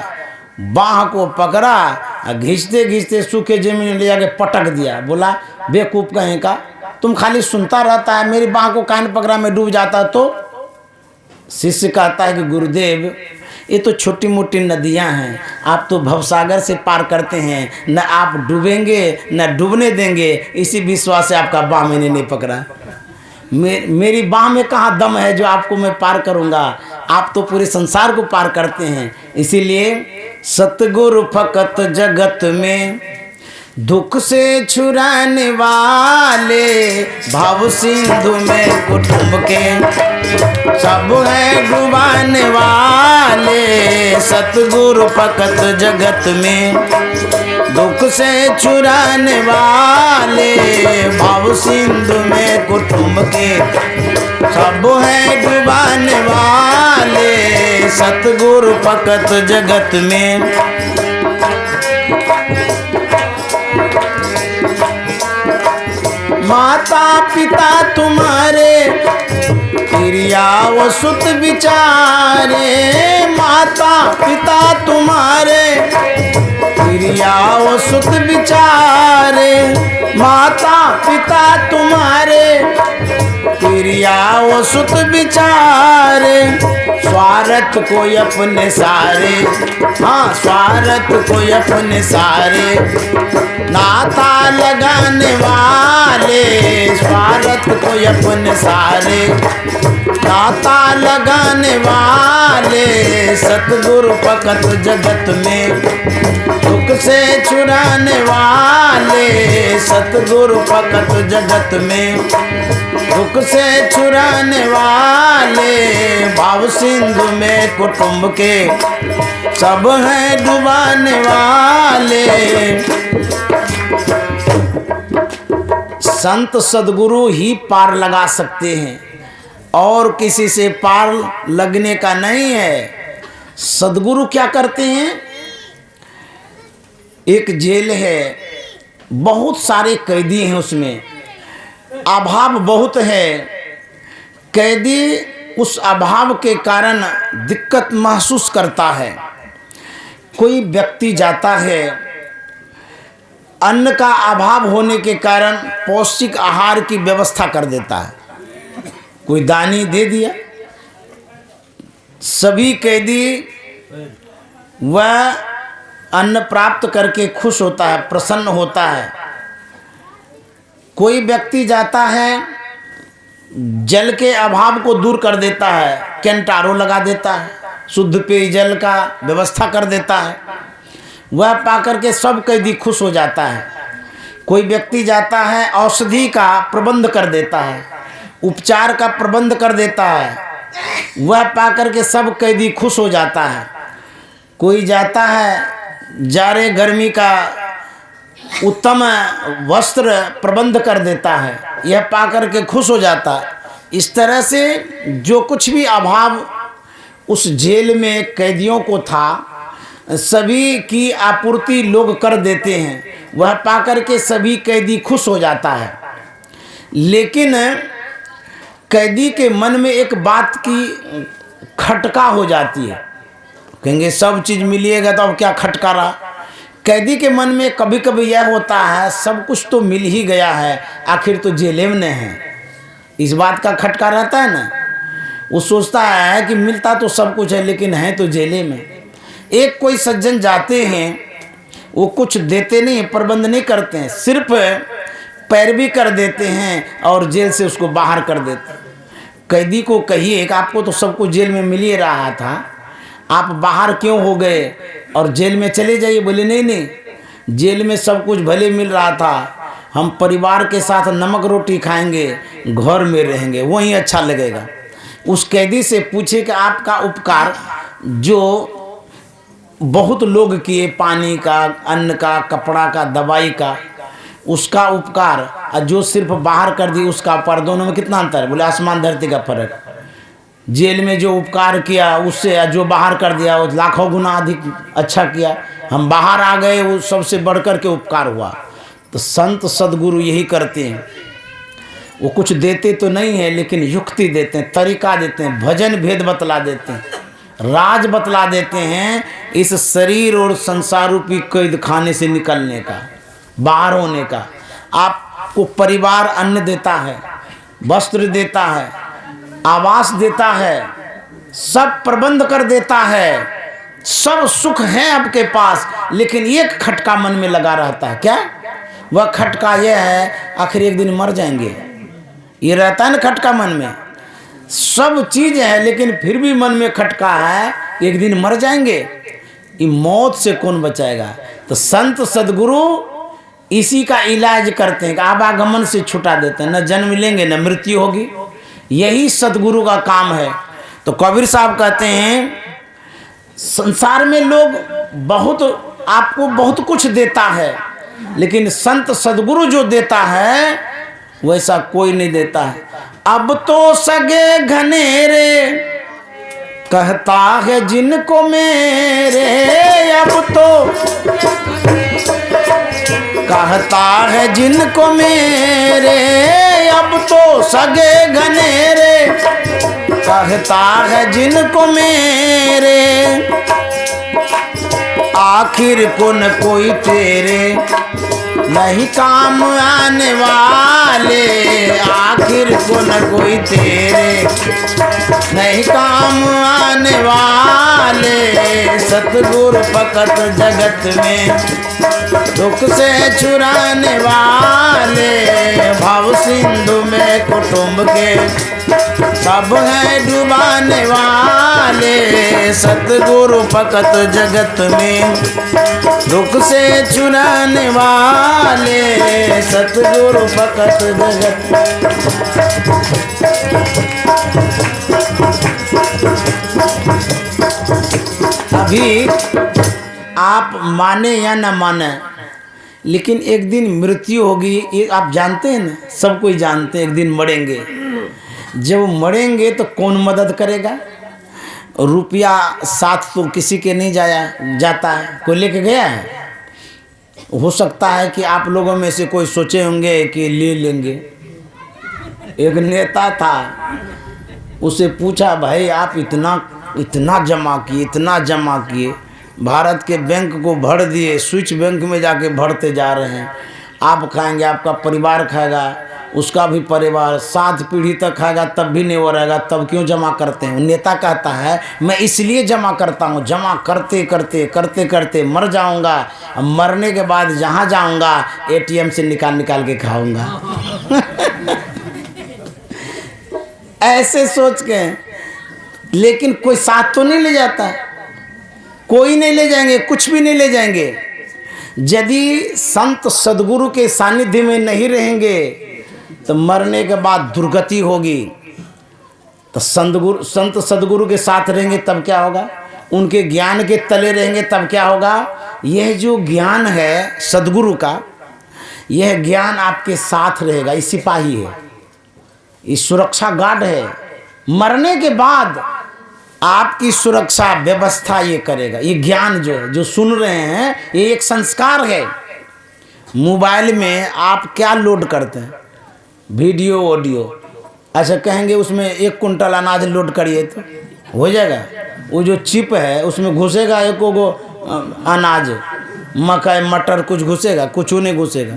बाह को पकड़ा, घिंचते घिंचते सूखे जमीन में ले जाके पटक दिया। बोला बेवकूफ कहीं का, तुम खाली सुनता रहता है, मेरी बाह को कान पकड़ा मैं डूब जाता। तो शिष्य कहता है कि गुरुदेव ये तो छोटी मोटी नदियां हैं, आप तो भवसागर से पार करते हैं, न आप डूबेंगे न डूबने देंगे, इसी विश्वास से आपका बाह मैंने नहीं पकड़ा। मेरी बाह में कहाँ दम है जो आपको मैं पार करूँगा? आप तो पूरे संसार को पार करते हैं। इसीलिए सतगुरु फकत जगत में दुख से छुड़ाने वाले, भाव सिंधु में कुटुंब के सब है डुबाने वाले। सतगुरु फकत जगत में दुख से छुड़ाने वाले, भाव सिंधु में कुटुंब के सब है डुबाने वाले। सतगुरु फकत जगत में माता पिता तुम्हारे क्रिया व सुत विचारे, माता पिता तुम्हारे क्रिया व सुत विचारे, माता पिता तुम्हारे क्रिया व सुत विचारे। स्वार्थ को अपने सारे, हाँ स्वार्थ को अपने सारे, नाता लगाने वाले। स्वार्थ को अपने सारे, नाता लगाने वाले। सतगुरु फकत जगत में दुख से छुड़ाने वाले। सतगुरु फकत जगत में दुख से छुड़ाने वाले, भाव सिंधु में कुटुंब के सब हैं डुबाने वाले। संत सदगुरु ही पार लगा सकते हैं, और किसी से पार लगने का नहीं है। सदगुरु क्या करते हैं? एक जेल है, बहुत सारे कैदी हैं, उसमें अभाव बहुत है। कैदी उस अभाव के कारण दिक्कत महसूस करता है। कोई व्यक्ति जाता है, अन्न का अभाव होने के कारण पौष्टिक आहार की व्यवस्था कर देता है, कोई दानी दे दिया। सभी कैदी वह अन्न प्राप्त करके खुश होता है, प्रसन्न होता है। कोई व्यक्ति जाता है, जल के अभाव को दूर कर देता है, कैंटारो लगा देता है, शुद्ध पेयजल का व्यवस्था कर देता है। वह पाकर के सब कैदी खुश हो जाता है। कोई व्यक्ति जाता है, औषधि का प्रबंध कर देता है, उपचार का प्रबंध कर देता है, वह पाकर के सब कैदी खुश हो जाता है। कोई जाता है, जाड़े गर्मी का उत्तम वस्त्र प्रबंध कर देता है, यह पाकर के खुश हो जाता है। इस तरह से जो कुछ भी अभाव उस जेल में कैदियों को था, सभी की आपूर्ति लोग कर देते हैं, वह पाकर के सभी कैदी खुश हो जाता है। लेकिन कैदी के मन में एक बात की खटका हो जाती है, कहेंगे सब चीज़ मिलिएगा तो अब क्या खटका रहा। कैदी के मन में कभी कभी यह होता है, सब कुछ तो मिल ही गया है, आखिर तो जेल में है, इस बात का खटका रहता है ना। वो सोचता है कि मिलता तो सब कुछ है लेकिन है तो जेले में। एक कोई सज्जन जाते हैं, वो कुछ देते नहीं, प्रबंध नहीं करते हैं, सिर्फ पैरवी कर देते हैं और जेल से उसको बाहर कर देते हैं। कैदी को कहिए कि आपको तो सब कुछ जेल में मिल ही रहा था, आप बाहर क्यों हो गए और जेल में चले जाइए। बोले नहीं नहीं, जेल में सब कुछ भले मिल रहा था, हम परिवार के साथ नमक रोटी खाएंगे, घर में रहेंगे, वहीं अच्छा लगेगा। उस कैदी से पूछे कि आपका उपकार जो बहुत लोग किए, पानी का, अन्न का, कपड़ा का, दवाई का, उसका उपकार और जो सिर्फ बाहर कर दी उसका उपकार, दोनों में कितना अंतर है? बोले आसमान धरती का फर्क। जेल में जो उपकार किया उससे जो बाहर कर दिया वो लाखों गुना अधिक अच्छा किया। हम बाहर आ गए, वो सबसे बढ़कर के उपकार हुआ। तो संत सदगुरु यही करते हैं, वो कुछ देते तो नहीं है लेकिन युक्ति देते हैं, तरीका देते हैं, भजन भेद बतला देते हैं, राज बतला देते हैं इस शरीर और संसार रूपी कैद खाने से निकलने का, बाहर होने का। आपको परिवार अन्न देता है, वस्त्र देता है, आवास देता है, सब प्रबंध कर देता है, सब सुख है आपके पास, लेकिन एक खटका मन में लगा रहता है। क्या? वह खटका यह है आखिर एक दिन मर जाएंगे। ये रहता है ना खटका मन में, सब चीज है लेकिन फिर भी मन में खटका है एक दिन मर जाएंगे। ये मौत से कौन बचाएगा? तो संत सदगुरु इसी का इलाज करते हैं कि आवागमन से छुटा देते हैं, न जन्म लेंगे न मृत्यु होगी। यही सदगुरु का काम है। तो कबीर साहब कहते हैं संसार में लोग आपको बहुत कुछ देता है, लेकिन संत सदगुरु जो देता है वैसा कोई नहीं देता है। अब तो सगे घनेरे कहता है जिनको मेरे, अब तो कहता है जिनको मेरे, अब तो सगे घनेरे कहता है जिनको मेरे, आखिर को न कोई तेरे नहीं काम आने वाले, आखिर को न कोई तेरे नहीं काम आने वाले। सतगुरु फकत जगत में दुख से छुड़ाने वाले, भाव सिंधु में कुटुंब के सब है डुबाने वाले। सतगुरु फकत जगत में दुख से छुड़ाने वाले, सतगुरु फकत जगत। अभी आप माने या न माने, लेकिन एक दिन मृत्यु होगी, ये आप जानते हैं ना, सब कोई जानते हैं एक दिन मरेंगे। जब मरेंगे तो कौन मदद करेगा? रुपया साथ तो किसी के नहीं जाता है, कोई लेके गया है? हो सकता है कि आप लोगों में से कोई सोचे होंगे कि ले लेंगे। एक नेता था, उसे पूछा भाई आप इतना जमा किए, इतना जमा किए, भारत के बैंक को भर दिए, स्विच बैंक में जाके भरते जा रहे हैं, आप खाएंगे, आपका परिवार खाएगा, उसका भी परिवार 7 पीढ़ी तक खाएगा, तब भी नहीं हो रहेगा, तब क्यों जमा करते हैं? नेता कहता है मैं इसलिए जमा करता हूँ, जमा करते करते करते करते मर जाऊँगा, मरने के बाद जहाँ जाऊँगा ATM से निकाल के खाऊँगा। ऐसे सोच के, लेकिन कोई साथ तो नहीं ले जाता, कोई नहीं ले जाएंगे, कुछ भी नहीं ले जाएंगे। यदि संत सदगुरु के सानिध्य में नहीं रहेंगे तो मरने के बाद दुर्गति होगी। तो संत सदगुरु के साथ रहेंगे तब क्या होगा? उनके ज्ञान के तले रहेंगे तब क्या होगा? यह जो ज्ञान है सदगुरु का, यह ज्ञान आपके साथ रहेगा। ये सिपाही है, ये सुरक्षा गार्ड है। मरने के बाद आपकी सुरक्षा व्यवस्था ये करेगा। ये ज्ञान जो सुन रहे हैं, ये एक संस्कार है। मोबाइल में आप क्या लोड करते हैं? Video, audio. अच्छा कहेंगे उसमें 1 कुंटल अनाज लोड करिए तो हो जाएगा? वो जो चिप है उसमें घुसेगा 1 गो अनाज, मकई, मटर कुछ घुसेगा? कुछ नहीं घुसेगा।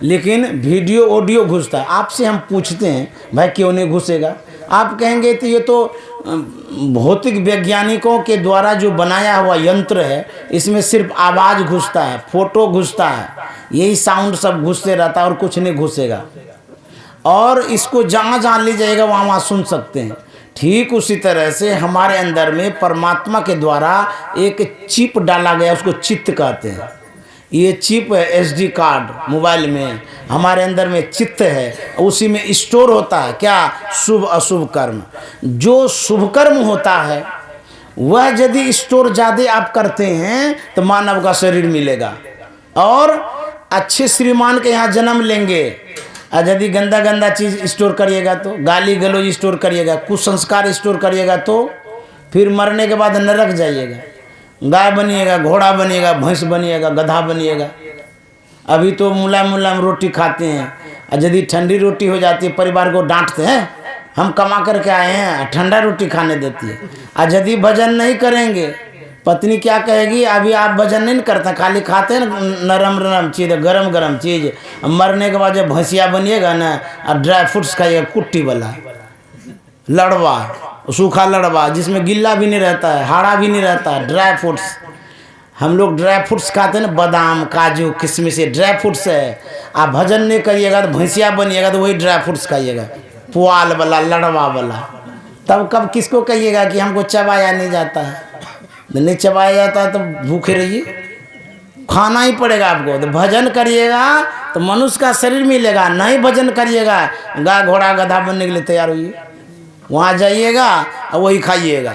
लेकिन वीडियो, ऑडियो घुसता है। आपसे हम पूछते हैं भाई क्यों नहीं घुसेगा? आप कहेंगे तो ये तो भौतिक वैज्ञानिकों के द्वारा जो बनाया हुआ यंत्र है, इसमें सिर्फ आवाज़ घुसता है, फोटो घुसता है, यही साउंड सब घुसते रहता है और कुछ नहीं घुसेगा। और इसको जहाँ ले जाएगा वहाँ सुन सकते हैं। ठीक उसी तरह से हमारे अंदर में परमात्मा के द्वारा एक चिप डाला गया, उसको चित्त कहते हैं। ये चिप है, SD कार्ड मोबाइल में, हमारे अंदर में चित्त है, उसी में स्टोर होता है क्या, शुभ अशुभ कर्म। जो शुभ कर्म होता है वह यदि स्टोर ज़्यादा आप करते हैं तो मानव का शरीर मिलेगा और अच्छे श्रीमान के यहाँ जन्म लेंगे। और यदि गंदा गंदा चीज़ स्टोर करिएगा तो, गाली गलौज स्टोर करिएगा, कुसंस्कार स्टोर करिएगा तो फिर मरने के बाद नरक जाइएगा। गाय बनिएगा, घोड़ा बनिएगा, भैंस बनिएगा, गधा बनिएगा। अभी तो मुलायम मुलायम रोटी खाते हैं, और यदि ठंडी रोटी हो जाती है परिवार को डांटते हैं, हम कमा करके आए हैं, ठंडा रोटी खाने देती है। और यदि भजन नहीं करेंगे, पत्नी क्या कहेगी, अभी आप भजन नहीं करते, खाली खाते हैं नरम नरम चीज़, गरम गरम चीज़। मरने के बाद जब भैंसिया बनिएगा ना, और ड्राई फ्रूट्स खाइएगा, कुट्टी वाला लड़वा, सूखा लड़वा जिसमें गिल्ला भी नहीं रहता है, हाड़ा भी नहीं रहता है, ड्राई फ्रूट्स। हम लोग ड्राई फ्रूट्स खाते हैं ना, बादाम काजू किशमिश, ड्राई फ्रूट्स है। आप भजन नहीं करिएगा तो भैंसिया बनिएगा तो वही ड्राई फ्रूट्स खाइएगा, पुआल वाला, लड़वा वाला। तब कब किसको कहिएगा कि हमको चबाया नहीं जाता है? नहीं चबाया जाता है तो भूखे रहिए, खाना ही पड़ेगा आपको। तो भजन करिएगा तो मनुष्य का शरीर मिलेगा, नहीं भजन करिएगा गाय घोड़ा गधा बनने के लिए तैयार होइए, वहाँ जाइएगा और वही खाइएगा।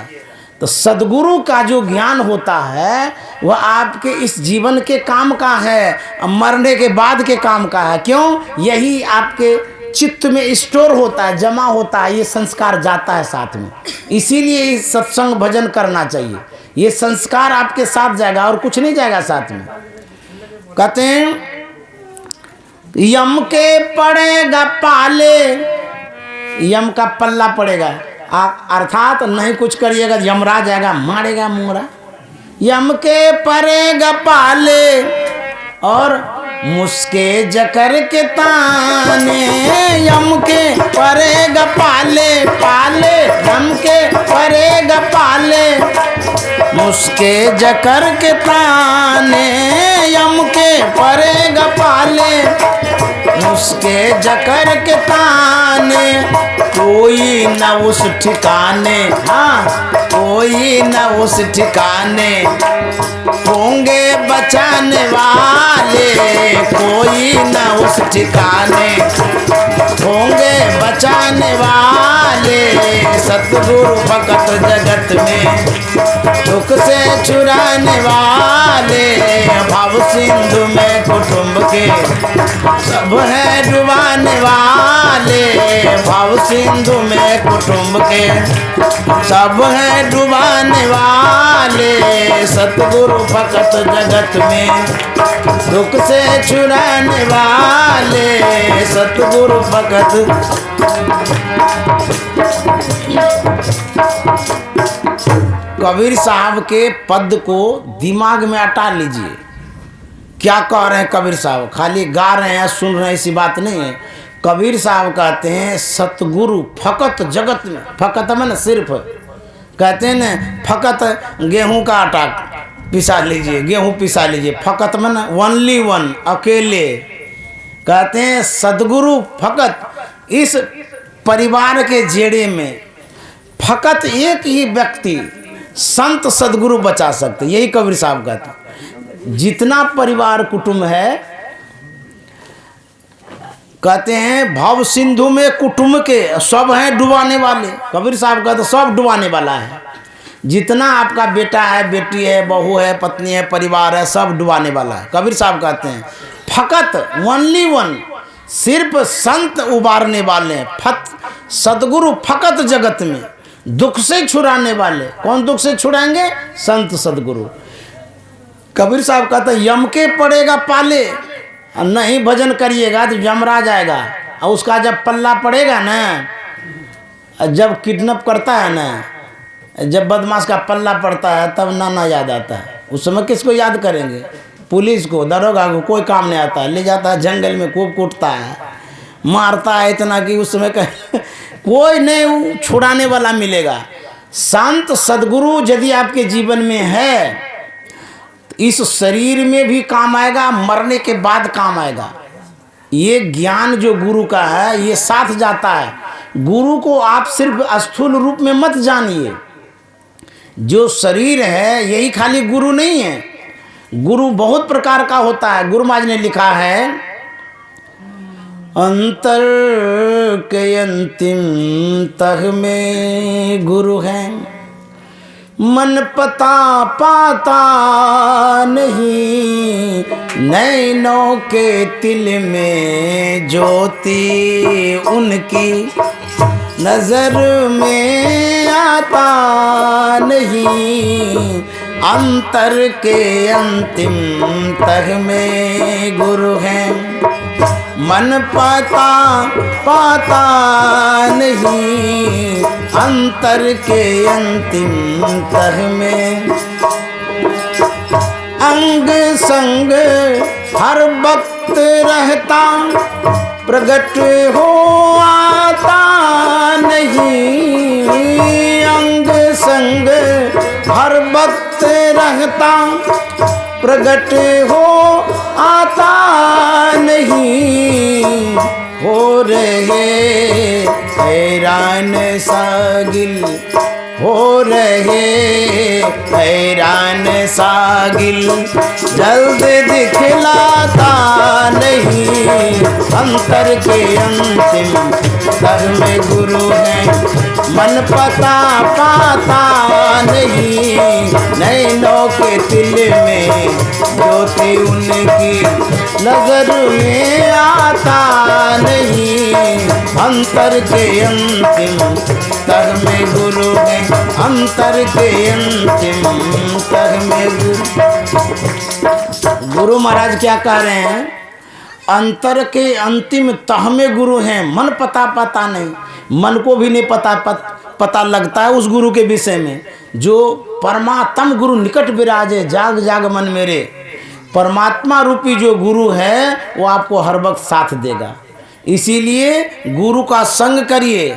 तो सद्गुरु का जो ज्ञान होता है वह आपके इस जीवन के काम का है, मरने के बाद के काम का है। क्यों? यही आपके चित्त में स्टोर होता है, जमा होता है, ये संस्कार जाता है साथ में। इसीलिए सत्संग भजन करना चाहिए, ये संस्कार आपके साथ जाएगा और कुछ नहीं जाएगा साथ में। कहते हैं यम के पड़ेगा पाले, यम का पल्ला पड़ेगा, अर्थात नहीं कुछ करिएगा यमराज आएगा मारेगा मुंगरा। यम के पड़ेगा पाले और मुस्के जकर के ताने, यम के पड़ेगा पाले पाले, यम के पड़ेगा पाले मुस्के जकर के ताने, यम के पड़ेगा पाले मुस्के जकर के ताने। कोई न उस ठिकाने, हाँ कोई न उस ठिकाने होंगे बचाने वाले, कोई न उस ठिकाने होंगे बचाने वाले। सतगुरु भगत जगत में दुख से छुड़ाने वाले, भव सिंधु में कुटुंब के सब है डुबाने वाले, भव सिंधु में कुटुंब के सब है डुबाने वाले। सतगुरु भगत जगत में दुख से छुड़ाने वाले, सतगुरु भगत। कबीर साहब के पद को दिमाग में अटा लीजिए। क्या कह रहे हैं कबीर साहब? खाली गा रहे हैं, सुन रहे हैं, ऐसी बात नहीं है। कबीर साहब कहते हैं सतगुरु फकत जगत में, फकत में ना सिर्फ, कहते हैं ना फकत गेहूं का आटा पिसा लीजिए, गेहूं पिसा लीजिए, फकत में ना ओनली वन, अकेले। कहते हैं सदगुरु फकत, इस परिवार के जेड़े में फकत एक ही व्यक्ति संत सदगुरु बचा सकते, यही कबीर साहब कहते हैं। जितना परिवार कुटुंब है, कहते हैं भव सिंधु में कुटुंब के सब हैं डुबाने वाले। कबीर साहब कहते सब डुबाने वाला है। जितना आपका बेटा है, बेटी है, बहू है, पत्नी है, परिवार है, सब डुबाने वाला है। कबीर साहब कहते हैं फकत ओनली वन, सिर्फ संत उबारने वाले, सदगुरु फकत जगत में दुख से छुड़ाने वाले। कौन दुख से छुड़ाएंगे? संत सदगुरु। कबीर साहब कहते हैं यम के पड़ेगा पाले, नहीं भजन करिएगा तो यमराज आएगा, और उसका जब पल्ला पड़ेगा ना, जब किडनैप करता है ना, जब बदमाश का पल्ला पड़ता है तब नाना याद आता है। उस समय किसको याद करेंगे? पुलिस को, दरोगा को, कोई काम नहीं आता है। ले जाता है जंगल में, खूब कूटता है, मारता है इतना कि उस समय कोई नहीं छुड़ाने वाला मिलेगा। संत सदगुरु यदि आपके जीवन में है, इस शरीर में भी काम आएगा, मरने के बाद काम आएगा। ये ज्ञान जो गुरु का है ये साथ जाता है। गुरु को आप सिर्फ स्थूल रूप में मत जानिए। जो शरीर है यही खाली गुरु नहीं है, गुरु बहुत प्रकार का होता है। गुरु महाराज ने लिखा है, अंतर के अंतिम तह में गुरु है, मन पता पाता नहीं, नैनों के तिल में ज्योति उनकी नजर में आता नहीं, अंतर के अंतिम तह में गुरु है, मन पता पाता नहीं, अंतर के अंतिम तह में। अंग संग हर वक्त रहता, प्रगट हो आता नहीं, अंग संग हर वक्त रहता, प्रगट हो आता नहीं, हो रहे हैरान सागिल, हो रहे हैरान सागिल, जल्द दिखलाता नहीं, अंतर के अंतिम तह में गुरु है, मन पता पाता नहीं, नैनों के तिल में ज्योति उनकी नजर में आता नहीं, अंतर के अंतिम तह में गुरु है, अंतर के अंतिम तह में गुरु महाराज क्या कह रहे हैं? अंतर के अंतिम तह में गुरु हैं, मन पता नहीं, मन को भी नहीं पता लगता है उस गुरु के विषय में। जो परमात्म गुरु निकट विराजे, जाग जाग मन मेरे, परमात्मा रूपी जो गुरु है वो आपको हर वक्त साथ देगा। इसीलिए गुरु का संग करिए,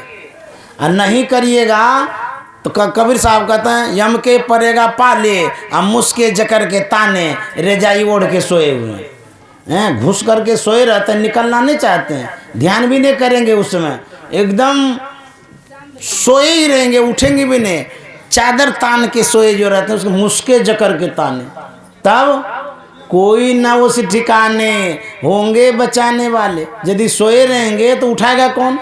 और नहीं करिएगा तो कबीर साहब कहते हैं, यम के परेगा पाले, और मुस्के जकर के ताने, रेजाई ओढ़ के सोए हुए हैं, घुस करके सोए रहते हैं, निकलना नहीं चाहते हैं, ध्यान भी नहीं करेंगे उस समय, एकदम सोए ही रहेंगे, उठेंगे भी नहीं, चादर तान के सोए जो रहते हैं उसके मुस्के जकर के ताने, तब कोई ना उस ठिकाने होंगे बचाने वाले। यदि सोए रहेंगे तो उठाएगा कौन,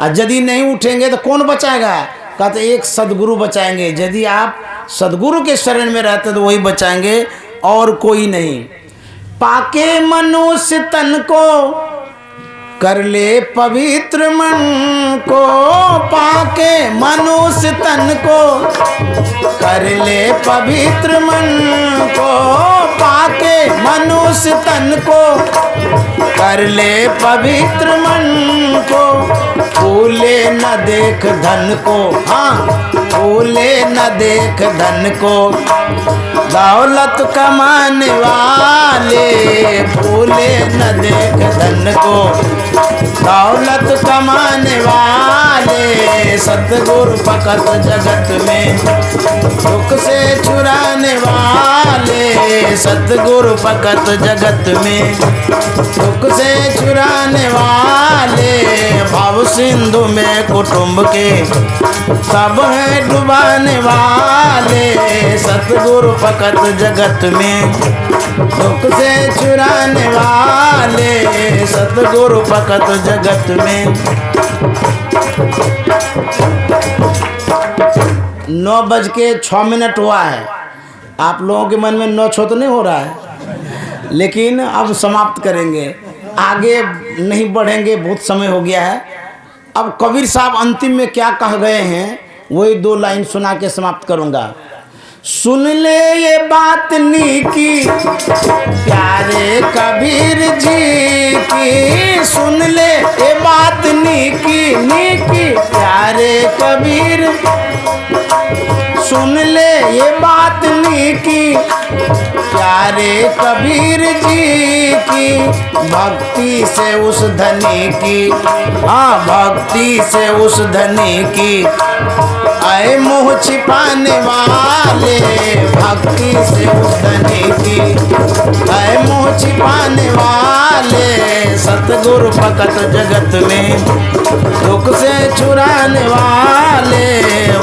और यदि नहीं उठेंगे तो कौन बचाएगा? कहते एक सदगुरु बचाएंगे। यदि आप सदगुरु के शरण में रहते तो वही बचाएंगे और कोई नहीं। पाके मनुष्य तन को कर ले पवित्र मन को, पाके मनुष्य तन को कर ले पवित्र मन को, पाके मनुष्य तन को कर ले पवित्र मन को, फूले न देख धन को, हाँ फूले न देख धन को, दौलत कमाने वाले फूले न देख धन को, दौलत कमाने वाले सतगुरु फकत जगत में, दुख से छुड़ाने वाले सतगुरु फकत जगत में, दुख से छुड़ाने वाले भव सिंधु में कुटुंब के सब है डुबाने वाले सतगुरु फकत जगत में, दुख से छुड़ाने वाले सतगुरु फकत जगत में। 9:06 हुआ है। आप लोगों के मन में 9 तो नहीं हो रहा है, लेकिन अब समाप्त करेंगे, आगे नहीं बढ़ेंगे, बहुत समय हो गया है। अब कबीर साहब अंतिम में क्या कह गए हैं वही 2 लाइन सुना के समाप्त करूंगा। सुन ले ये बात नीकी प्यारे कबीर जी की, सुन ले ये बात नीकी नीकी प्यारे कबीर, सुन ले ये बात नीकी प्यारे कबीर जी की, भक्ति से उस धनी की, हाँ भक्ति से उस धनी की, आए मुँह छिपाने वाले भक्ति से उस धनी की, आए मुँह छिपाने वाले सतगुरु फकत जगत में, दुख से छुड़ाने वाले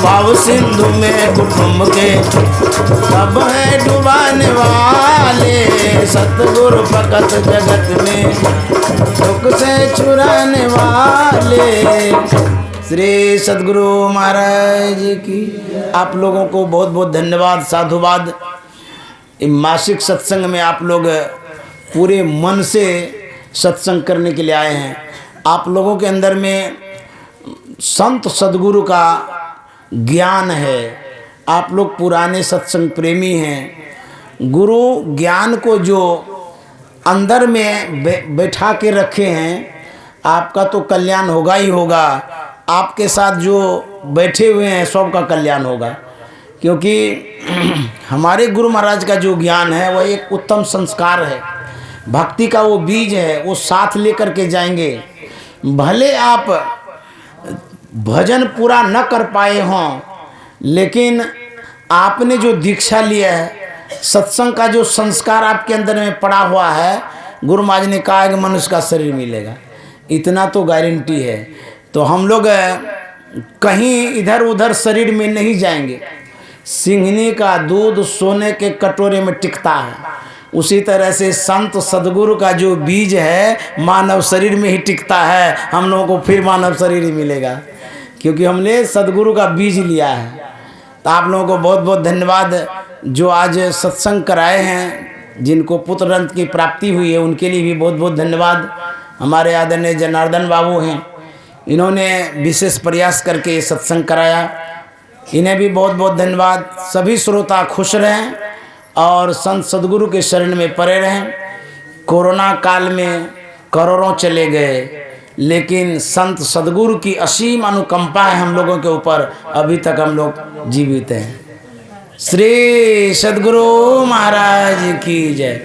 भाव सिंधु में कुटुंब के सब है डुबाने वाले। सतगुरु भगत जगत में दुख से छुड़ाने वाले। श्री सद्गुरु महाराज की। आप लोगों को बहुत बहुत धन्यवाद, साधुवाद। मासिक सत्संग में आप लोग पूरे मन से सत्संग करने के लिए आए हैं। आप लोगों के अंदर में संत सद्गुरु का ज्ञान है। आप लोग पुराने सत्संग प्रेमी हैं। गुरु ज्ञान को जो अंदर में बैठा के रखे हैं, आपका तो कल्याण होगा ही होगा। आपके साथ जो बैठे हुए हैं सबका कल्याण होगा, क्योंकि हमारे गुरु महाराज का जो ज्ञान है वह एक उत्तम संस्कार है। भक्ति का वो बीज है, वो साथ लेकर के जाएंगे। भले आप भजन पूरा न कर पाए हों, लेकिन आपने जो दीक्षा लिया है, सत्संग का जो संस्कार आपके अंदर में पड़ा हुआ है, गुरु महाराज ने कहा कि मनुष्य का शरीर मिलेगा, इतना तो गारंटी है। तो हम लोग कहीं इधर उधर शरीर में नहीं जाएंगे। सिंहनी का दूध सोने के कटोरे में टिकता है, उसी तरह से संत सद्गुरु का जो बीज है मानव शरीर में ही टिकता है। हम लोगों को फिर मानव शरीर ही मिलेगा, क्योंकि हमने सद्गुरु का बीज लिया है। तो आप लोगों को बहुत बहुत धन्यवाद जो आज सत्संग कराए हैं। जिनको पुत्र रत्न की प्राप्ति हुई है उनके लिए भी बहुत बहुत धन्यवाद। हमारे आदरणीय जनार्दन बाबू हैं, इन्होंने विशेष प्रयास करके सत्संग कराया, इन्हें भी बहुत बहुत धन्यवाद। सभी श्रोता खुश रहें और संत सद्गुरु के शरण में पड़े रहें। कोरोना काल में करोड़ों चले गए, लेकिन संत सद्गुरु की असीम अनुकंपा है हम लोगों के ऊपर, अभी तक हम लोग जीवित हैं। श्री सद्गुरु महाराज की जय।